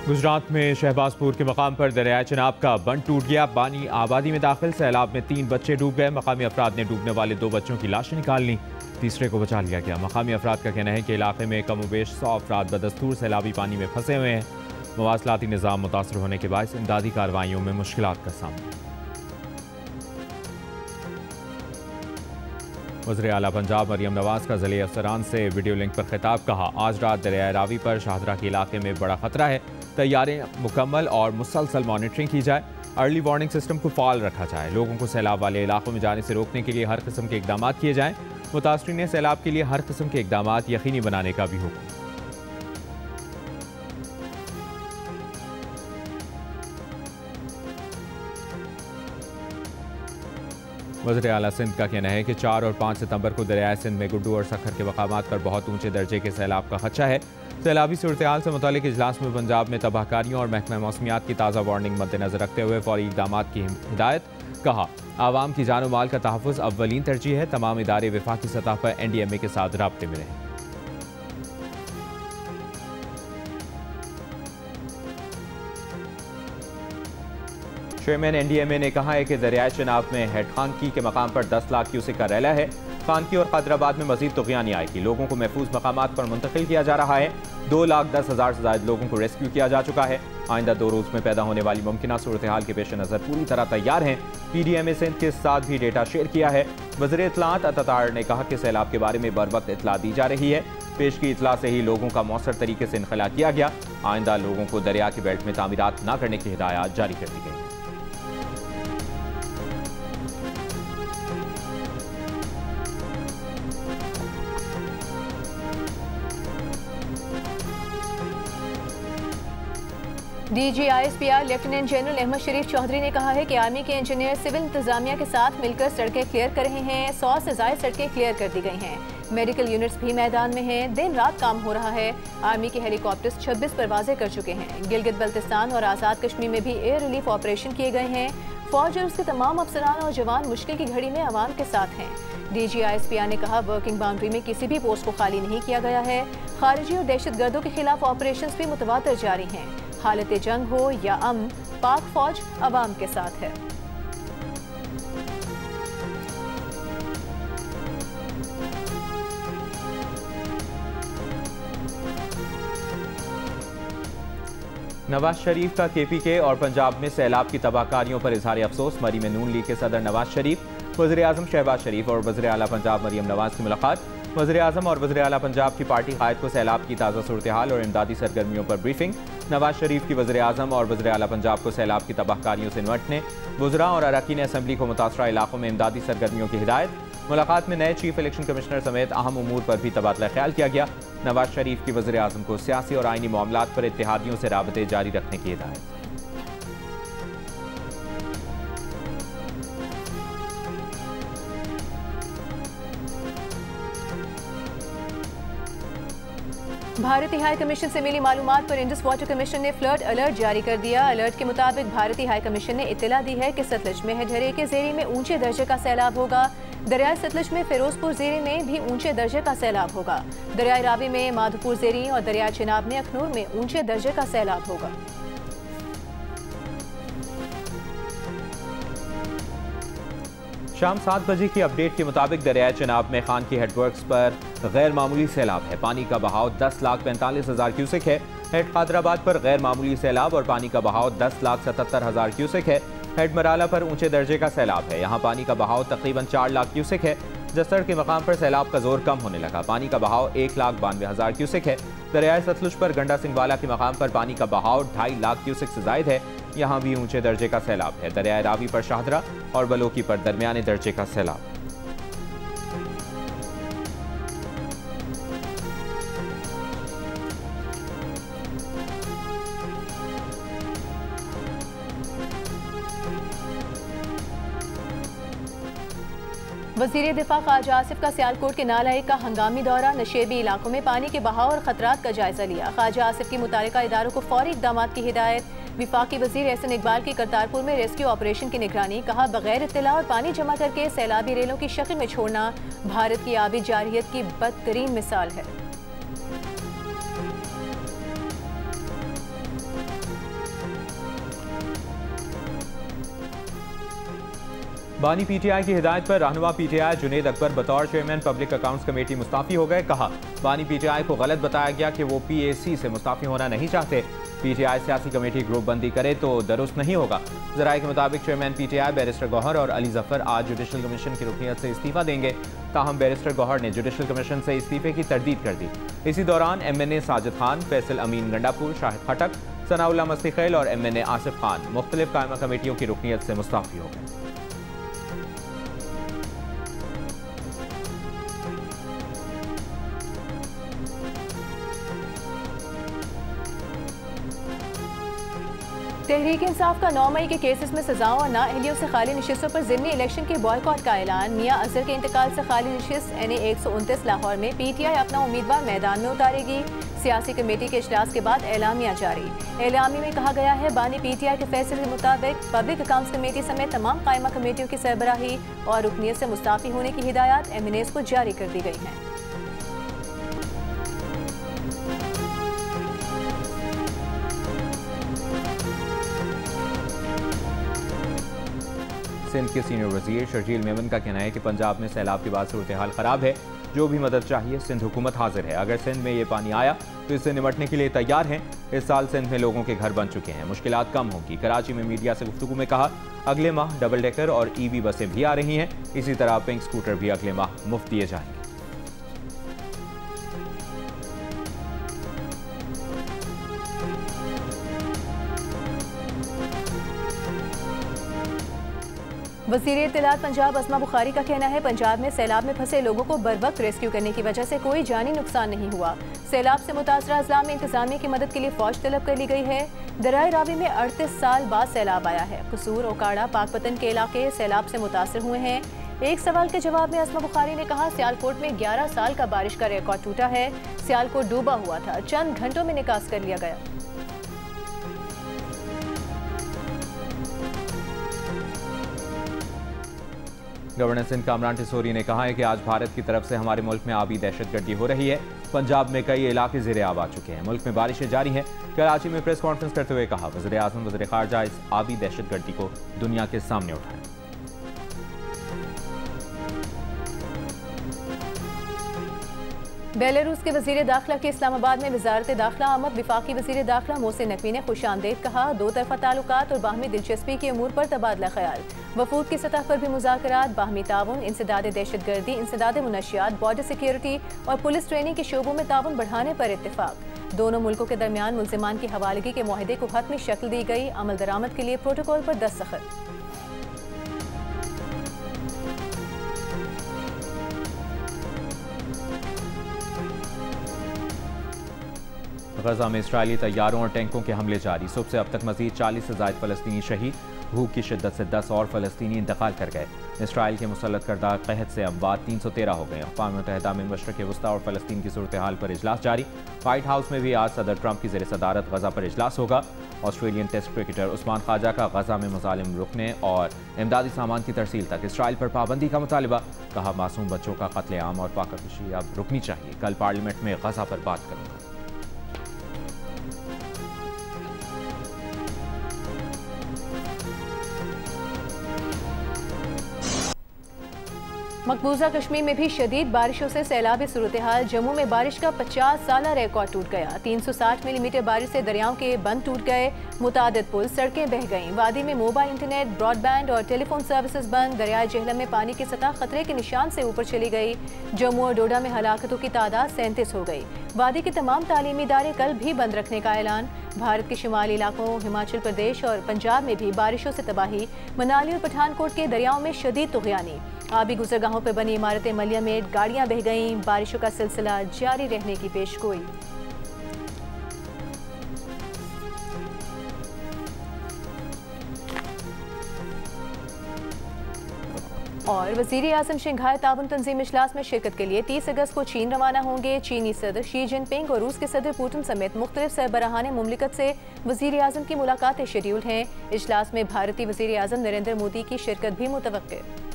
गुजरात में शहबाजपुर के मकाम पर दरिया चिनाब का बंद टूट गया। पानी आबादी में दाखिल। सैलाब में 3 बच्चे डूब गए। मकामी अफराद ने डूबने वाले 2 बच्चों की लाशें निकाल ली, तीसरे को बचा लिया गया। मकामी अफराद का कहना है कि इलाके में कमोबेश 100 अफराद बदस्तूर सैलाबी पानी में फंसे हुए हैं। मवासलाती निज़ाम मुतासर होने के बायस इमदादी कार्रवाइयों में मुश्किलात का सामना। वज़ीर आला पंजाब मरियम नवाज का ज़िले अफसरान से वीडियो लिंक पर खिताब। कहा, आज रात दरिया रावी पर शाहदरा के इलाके में बड़ा खतरा है। तैयारें मुकम्मल और मुसलसल मॉनिटरिंग की जाए। अर्ली वार्निंग सिस्टम को फाल रखा जाए। लोगों को सैलाब वाले इलाकों में जाने से रोकने के लिए हर किस्म के इकदाम किए जाएँ। मुतासरीन सैलाब के लिए हर किस्म के इकदाम यकीनी बनाने का भी हुक्म। वज़ीर आला सिंध का कहना है कि 4 और 5 सितंबर को दरियाए सिंध में गुड्डू और सखर के मकामात पर बहुत ऊंचे दर्जे के सैलाब का खदशा है। सैलाबी सूरत-ए-हाल से मुतालिक इजलास में पंजाब में तबाहकारियों और महकमा मौसमियात की ताज़ा वार्निंग मद्देनजर रखते हुए फौरी इकदाम की हिदायत। कहा, आवाम की जान माल का तहफ़्फ़ुज़ अव्वलीन तरजीह है। तमाम इदारे वफाकी सतह पर NDMA के साथ राब्ते में रहें। चेयरमैन NDMA ने कहा है कि दरियाए चिनाब में हेड खानकी के मकाम पर 10 लाख क्यूसेक का रैला है। खानकी और खैदराबाद में मजीद तुग़यानी आएगी। लोगों को महफूज मकामात पर मुंतकिल किया जा रहा है। 2,10,000 से ज़ायद लोगों को रेस्क्यू किया जा चुका है। आइंदा 2 रोज़ में पैदा होने वाली मुमकिन सूरत हाल के पेश नज़र पूरी तरह तैयार हैं। PDMA सिंध के साथ भी डेटा शेयर किया है। वज़ीर इत्तलाआत अतातार ने कहा कि सैलाब के बारे में बर वक्त इत्तला दी जा रही है। पेश की इत्तला से ही लोगों का मौसर तरीके से इनखला किया गया। आइंदा लोगों को दरिया के बेल्ट में तामीरात न करने की हिदायत जारी कर दी गई। DGISPR लेफ्टिनेंट जनरल अहमद शरीफ चौधरी ने कहा है कि आर्मी के इंजीनियर सिविल इंतजामिया के साथ मिलकर सड़कें क्लियर कर रहे हैं। 100 से ज़ायद सड़कें क्लियर कर दी गई हैं। मेडिकल यूनिट्स भी मैदान में हैं। दिन रात काम हो रहा है। आर्मी के हेलीकॉप्टर्स 26 परवाजें कर चुके हैं। गिलगित बल्तिस्तान और आज़ाद कश्मीर में भी एयर रिलीफ ऑपरेशन किए गए हैं। फौज और उसके तमाम अफसरान और जवान मुश्किल की घड़ी में आवाम के साथ हैं। DGISPR ने कहा, वर्किंग बाउंड्री में किसी भी पोस्ट को खाली नहीं किया गया है। खारिजी और दहशतगर्दों के खिलाफ ऑपरेशन भी मुतवातर जारी हैं। हालत जंग हो या अमन, पाक फौज अवाम के साथ है। नवाज शरीफ का KPK और पंजाब में सैलाब की तबाहकारियों पर इजहार अफसोस। मरी में नून लीग के सदर नवाज शरीफ, वज़ीर आज़म शहबाज शरीफ और वज़ीर आला पंजाब मरियम नवाज की मुलाकात। वज़ीर आज़म और वज़ीर आला पंजाब की पार्टी कायद को सैलाब की ताज़ा सूरत हाल और इमदादी सरगर्मियों पर ब्रीफिंग। नवाज शरीफ की वज़ीर आज़म और वज़ीर आला पंजाब को सैलाब की तबाहकारियों से निपटने, वज़रा और अरकान असम्बली को मुतासरा इलाकों में इमदादी सरगर्मियों की हिदायत। मुलाकात में नए चीफ इलेक्शन कमिश्नर समेत अहम उमूर पर भी तबादला ख्याल किया गया। नवाज शरीफ की वज़ीर आज़म को सियासी और आइनी मामलात पर इत्तेहादियों से राबते जारी रखने की हिदायत। भारतीय हाई कमीशन से मिली मालूमात पर इंडस वाटर कमीशन ने फ्लड अलर्ट जारी कर दिया। अलर्ट के मुताबिक भारतीय हाई कमीशन ने इत्तला दी है कि सतलज में हेडहरे के ज़ेरी में ऊंचे दर्जे का सैलाब होगा। दरियाए सतलज में फिरोजपुर ज़ेरी में भी ऊंचे दर्जे का सैलाब होगा। दरियाए रावी में माधोपुर ज़ेरी और दरियाए चिनाब में अखनूर में ऊंचे दर्जे का सैलाब होगा। शाम 7 बजे की अपडेट के मुताबिक दरियाए चिनाब में खान की हेडवर्क्स पर गैर मामूली सैलाब है। पानी का बहाव 10,45,000 क्यूसेक है। हेड खैदराबाद पर गैर मामूली सैलाब और पानी का बहाव 10,77,000 क्यूसेक है। हेड मराला पर ऊंचे दर्जे का सैलाब है। यहाँ पानी का बहाव तकरीबन 4 लाख क्यूसेक है। जसड़ के मकाम पर सैलाब का जोर कम होने लगा। पानी का बहाव 1,92,000 क्यूसेक है। दरियाए सतलुज पर गंडा सिंह वाला के मकाम पर पानी का बहाव 2.5 लाख क्यूसेक से जायद है। यहाँ भी ऊंचे दर्जे का सैलाब है। दरियाए रावी पर शाहदरा और बलोकी पर दरमियाने दर्जे का सैलाब। वज़ीर दिफा ख्वाजा आसिफ का सियालकोट के नालाइक का हंगामी दौरा। नशेबी इलाकों में पानी के बहाव और खतरात का जायजा लिया। ख्वाजा आसिफ की मुतालिका इदारों को फौरी इक़दाम की हिदायत। विफाकी वज़ीर एहसन इकबाल की करतारपुर में रेस्क्यू ऑपरेशन की निगरानी। कहा, बगैर इत्तला और पानी जमा करके सैलाबी रेलों की शक्ल में छोड़ना भारत की आबी जारियत की बदतरीन मिसाल है। बानी पीटीआई की हिदायत पर रहनुमा पीटीआई जुनेद अकबर बतौर chairman public accounts committee Mustafi हो गए। कहा, बानी पीटीआई को गलत बताया गया कि वो पीएसी से मुस्ताफी होना नहीं चाहते। पीटीआई सियासी कमेटी ग्रुप बंदी करे तो दुरुस्त नहीं होगा। जराये के मुताबिक चेयरमैन पीटीआई बैरिस्टर गौहर और अली जफर आज जुडिशल कमीशन की रुकनियत से इस्तीफा देंगे। ताहम बैरिस्टर गौहर ने जुडिशल कमीशन से इस्तीफे की तरदीद कर दी। इसी दौरान MNA साजिद खान, फैसल अमीन गंडापुर, शाहिद खटक, सनाउल्लाह मस्तीखेल और MNA आसिफ खान मुख्तलिफ कायमा कमेटियों की रुकनियत से मुस्ताफी हो गए। तहरीक इंसाफ का 9 मई के केसेस में सजाओं और नाअहलियों से खाली नशिस्तों पर ज़िमनी इलेक्शन के बॉयकॉट का ऐलान। मियां अजहर के इंतकाल से खाली नशिस्त NA 129 लाहौर में पीटीआई अपना उम्मीदवार मैदान में उतारेगी। सियासी कमेटी के इजलास के बाद एलामिया जारी। एलामी में कहा गया है, बानी पीटीआई के फैसले के मुताबिक पब्लिक अकाउंट्स कमेटी समेत तमाम कायमा कमेटियों की सरबराही और रुकनियत से मुस्ताफी होने की हिदायत MNAs को जारी कर दी गई हैं। सिंध के सीनियर वजीर शर्जील मेमन का कहना है कि पंजाब में सैलाब के बाद सूरत हाल खराब है। जो भी मदद चाहिए सिंध हुकूमत हाजिर है। अगर सिंध में ये पानी आया तो इससे निपटने के लिए तैयार हैं। इस साल सिंध में लोगों के घर बन चुके हैं, मुश्किलात कम होंगी। कराची में मीडिया से गुफ्तगू में कहा, अगले माह डबल डेकर और EV बसें भी आ रही हैं। इसी तरह पिंक स्कूटर भी अगले माह मुफ्त दिए जाएंगे। वज़ीर इत्तलात पंजाब अस्मा बुखारी का कहना है, पंजाब में सैलाब में फंसे लोगों को बर वक्त रेस्क्यू करने की वजह से कोई जानी नुकसान नहीं हुआ। सैलाब से मुतासरा अजला में इंतजामिया की मदद के लिए फौज तलब कर ली गई है। दराए रावी में 38 साल बाद सैलाब आया है। कसूर, ओकाड़ा, पाकपतन के इलाके सैलाब से मुतासर हुए हैं। एक सवाल के जवाब में अस्मा बुखारी ने कहा, सियालकोट में 11 साल का बारिश का रिकॉर्ड टूटा है। सियालकोट डूबा हुआ था, चंद घंटों में निकास कर लिया गया। गवर्नर सिंध कामरान टिसोरी ने कहा है कि आज भारत की तरफ से हमारे मुल्क में आबी दहशतगर्दी हो रही है। पंजाब में कई इलाके ज़ेर-ए-आब आ चुके हैं। मुल्क में बारिशें जारी हैं। कराची में प्रेस कॉन्फ्रेंस करते हुए कहा, वज़ीर आज़म वज़ीर ख़ारजा इस आबी दहशतगर्दी को दुनिया के सामने उठाएं। बेलारूस के वज़ीर दाखिला की इस्लामाबाद में वज़ारत दाखिला आमद। वफाकी वज़ीर दाखिला मोहसिन नकवी ने खुशामदीद कहा, दो तरफ़ा ताल्लुकात और बाहमी दिलचस्पी के अमूर पर तबादला ख्याल। वफूद की सतह पर भी मुज़ाकरात, बाहमी ताउन, इंसदाद दहशतगर्दी, इंसदाद मुनशियात, बॉर्डर सिक्योरिटी और पुलिस ट्रेनिंग के शोबों में ताउन बढ़ाने पर इत्तेफाक। दोनों मुल्कों के दरमियान मुल्ज़िमान की हवालगी के मुआहदे को हतमी शक्ल दी गई। अमल दरामद के लिए प्रोटोकॉल पर दस्तखत। गजा में इसराइली तैयारों और टैंकों के हमले जारी। सुबह से अब तक मजीद 40 से ज़ायद फ़लस्तीनी शहीद। भूख की शिद्दत से 10 और फ़लस्तीनी इंतकाल कर गए। इसराइल के मुसल्लत करदा कहत से अमवात 313 हो गए। अक़वाम मुत्तहिदा में मशरक़ वस्ता और फ़लस्तीन की सूरत हाल पर इजलास जारी। व्हाइट हाउस में भी आज सदर ट्रंप की ज़ेर सदारत गजा पर इजलास होगा। Australian test cricketer Usman Khawaja का गजा में मज़ालिम रुकने और इमदादी सामान की तरसील तक इसराइल पर पाबंदी का मुतालिबा। कहा, मासूम बच्चों का कत्लेआम और पाककशी अब रुकनी चाहिए। कल पार्लियामेंट में गजा पर बात करूँगा। मकबूजा कश्मीर में भी शदीद बारिशों से सैलाबी सूरत हाल। जम्मू में बारिश का 50 साला रिकॉर्ड टूट गया। 360 मिलीमीटर बारिश से दरियाओं के बंद टूट गए। मुतादिद पुल, सड़कें बह गईं। वादी में मोबाइल इंटरनेट, ब्रॉडबैंड और टेलीफोन सर्विसेज बंद। दरियाए जेहलम में पानी की सतह खतरे के निशान से ऊपर चली गई। जम्मू और डोडा में हलाकतों की तादाद 37 हो गई। वादी के तमाम तालीमी इदारे कल भी बंद रखने का ऐलान। भारत के शुमाली इलाकों, हिमाचल प्रदेश और पंजाब में भी बारिशों से तबाही। मनाली और पठानकोट के दरियाओं में शदीद तुग़यानी। आबी गुजरगाहों पर बनी इमारतें मलियामेट, गाड़ियां बह गईं। बारिशों का सिलसिला जारी रहने की पेशगोई। और वज़ीर आज़म शंघाई ताउन तंजीम इजलास में शिरकत के लिए 30 अगस्त को चीन रवाना होंगे। चीनी सदर शी जिनपिंग और रूस के सदर पुतिन समेत मुख्तलिफ सरबराहान मुमलिकत से वज़ीर आज़म की मुलाकातें शेड्यूल्ड हैं। इजलास में भारतीय वज़ीर आज़म नरेंद्र मोदी की शिरकत भी मुतवक्किर।